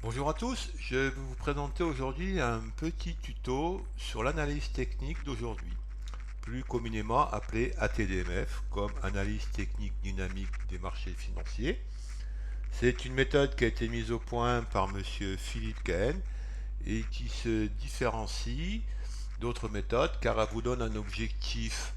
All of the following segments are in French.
Bonjour à tous, je vais vous présenter aujourd'hui un petit tuto sur l'analyse technique d'aujourd'hui, plus communément appelée ATDMF, comme analyse technique dynamique des marchés financiers. C'est une méthode qui a été mise au point par monsieur Philippe Cahen et qui se différencie d'autres méthodes car elle vous donne un objectif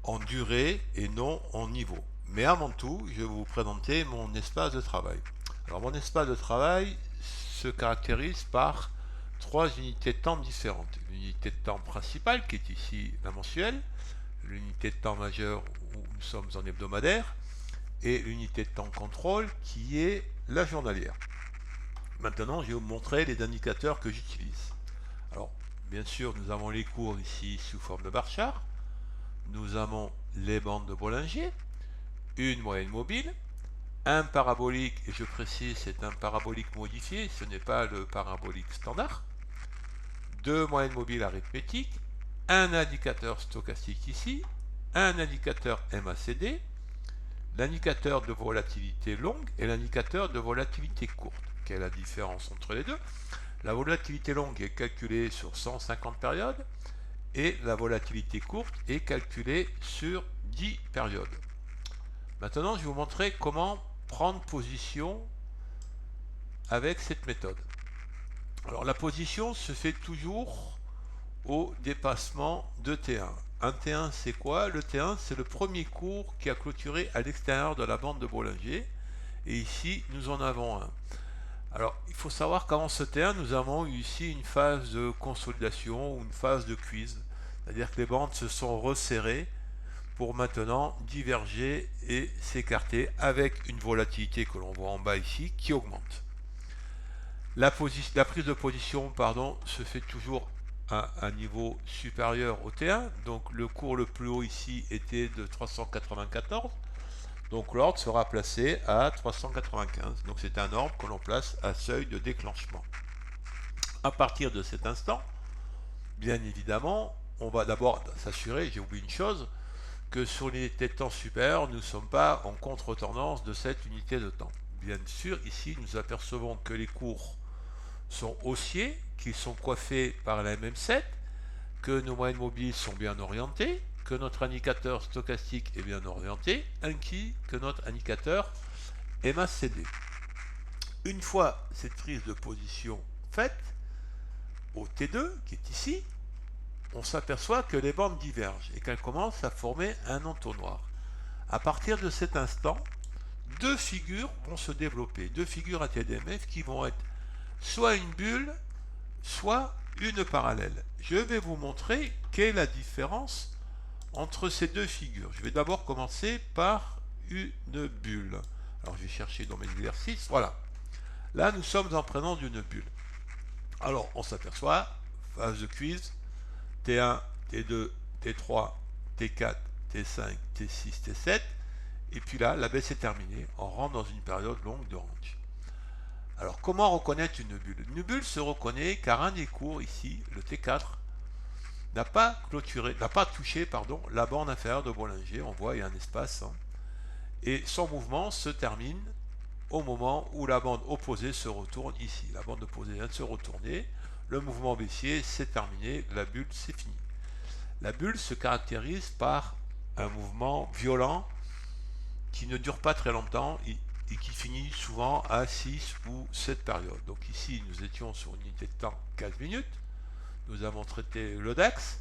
en durée et non en niveau. Mais avant tout, je vais vous présenter mon espace de travail. Alors mon espace de travail se caractérise par trois unités de temps différentes. L'unité de temps principale qui est ici la mensuelle, l'unité de temps majeure où nous sommes en hebdomadaire et l'unité de temps contrôle qui est la journalière. Maintenant, je vais vous montrer les indicateurs que j'utilise. Alors, bien sûr, nous avons les cours ici sous forme de bar chart. Nous avons les bandes de Bollinger, une moyenne mobile, un parabolique, et je précise, c'est un parabolique modifié, ce n'est pas le parabolique standard, deux moyennes mobiles arithmétiques, un indicateur stochastique ici, un indicateur MACD, l'indicateur de volatilité longue et l'indicateur de volatilité courte. Quelle est la différence entre les deux? La volatilité longue est calculée sur 150 périodes et la volatilité courte est calculée sur 10 périodes. Maintenant, je vais vous montrer comment prendre position avec cette méthode. Alors, la position se fait toujours au dépassement de T1. Un T1, c'est quoi? Le T1, c'est le premier cours qui a clôturé à l'extérieur de la bande de Bollinger. Et ici, nous en avons un. Alors, il faut savoir qu'avant ce T1, nous avons eu ici une phase de consolidation ou une phase de quiz. C'est-à-dire que les bandes se sont resserrées pour maintenant diverger et s'écarter avec une volatilité que l'on voit en bas ici qui augmente. La prise de position se fait toujours à un niveau supérieur au T1, donc le cours le plus haut ici était de 394, donc l'ordre sera placé à 395, donc c'est un ordre que l'on place à seuil de déclenchement. À partir de cet instant, bien évidemment, on va d'abord s'assurer, j'ai oublié une chose, que sur l'unité de temps supérieure, nous ne sommes pas en contre-tendance de cette unité de temps. Bien sûr, ici, nous apercevons que les cours sont haussiers, qu'ils sont coiffés par la MM7, que nos moyennes mobiles sont bien orientées, que notre indicateur stochastique est bien orienté, ainsi que notre indicateur MACD. Une fois cette prise de position faite, au T2, qui est ici, on s'aperçoit que les bandes divergent et qu'elles commencent à former un entonnoir. À partir de cet instant, deux figures vont se développer, deux figures ATDMF qui vont être soit une bulle, soit une parallèle. Je vais vous montrer quelle est la différence entre ces deux figures. Je vais d'abord commencer par une bulle. Alors je vais chercher dans mes exercices. Voilà. Là, nous sommes en présence d'une bulle. Alors, on s'aperçoit, phase de quiz, T1, T2, T3, T4, T5, T6, T7. Et puis là, la baisse est terminée. On rentre dans une période longue de range. Alors, comment reconnaître une bulle? Une bulle se reconnaît car un des cours ici, le T4, n'a pas touché la bande inférieure de Bollinger. On voit il y a un espace. Et son mouvement se termine au moment où la bande opposée se retourne ici. La bande opposée vient de se retourner. Le mouvement baissier s'est terminé. La bulle, c'est fini. La bulle se caractérise par un mouvement violent qui ne dure pas très longtemps et qui finit souvent à 6 ou 7 périodes. Donc ici, nous étions sur une unité de temps 15 minutes. Nous avons traité le DAX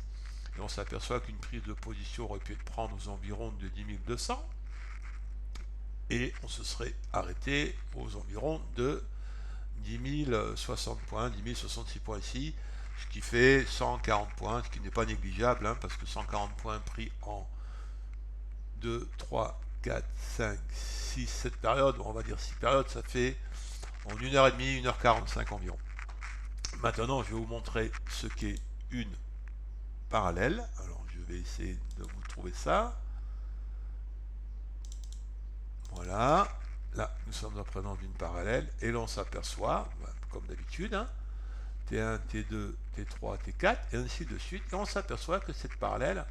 et on s'aperçoit qu'une prise de position aurait pu être prendre aux environs de 10 200 et on se serait arrêté aux environs de 10 060 points, 10 066 points ici, ce qui fait 140 points, ce qui n'est pas négligeable, parce que 140 points pris en 2, 3, 4, 5, 6, 7 périodes, on va dire 6 périodes, ça fait en 1h30, 1h45 environ. Maintenant, je vais vous montrer ce qu'est une parallèle. Alors, je vais essayer de vous trouver ça. Voilà. Là, nous sommes en présence d'une parallèle et l'on s'aperçoit, comme d'habitude, T1, T2, T3, T4, et ainsi de suite. Et on s'aperçoit que cette parallèle,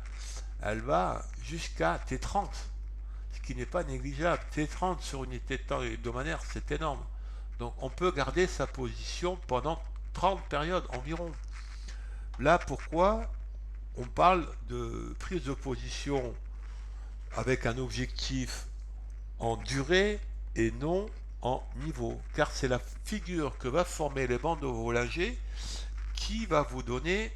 elle va jusqu'à T30, ce qui n'est pas négligeable. T30 sur une unité de temps hebdomadaire, c'est énorme. Donc on peut garder sa position pendant 30 périodes environ. Là, pourquoi on parle de prise de position avec un objectif en durée et non en niveau, car c'est la figure que va former les bandes de Bollinger qui va vous donner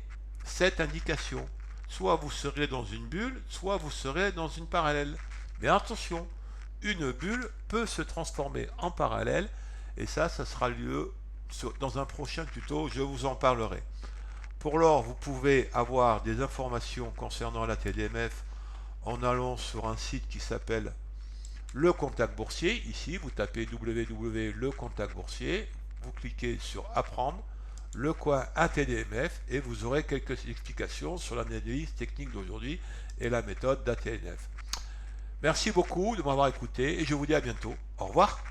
cette indication. Soit vous serez dans une bulle, soit vous serez dans une parallèle. Mais attention, une bulle peut se transformer en parallèle, et ça sera lieu dans un prochain tuto, je vous en parlerai. Pour l'or, vous pouvez avoir des informations concernant la TDMF en allant sur un site qui s'appelle Le Contact Boursier. Ici, vous tapez www Le Contact Boursier, vous cliquez sur Apprendre, le coin ATDMF, et vous aurez quelques explications sur l'analyse technique d'aujourd'hui et la méthode d'ATDMF. Merci beaucoup de m'avoir écouté et je vous dis à bientôt. Au revoir.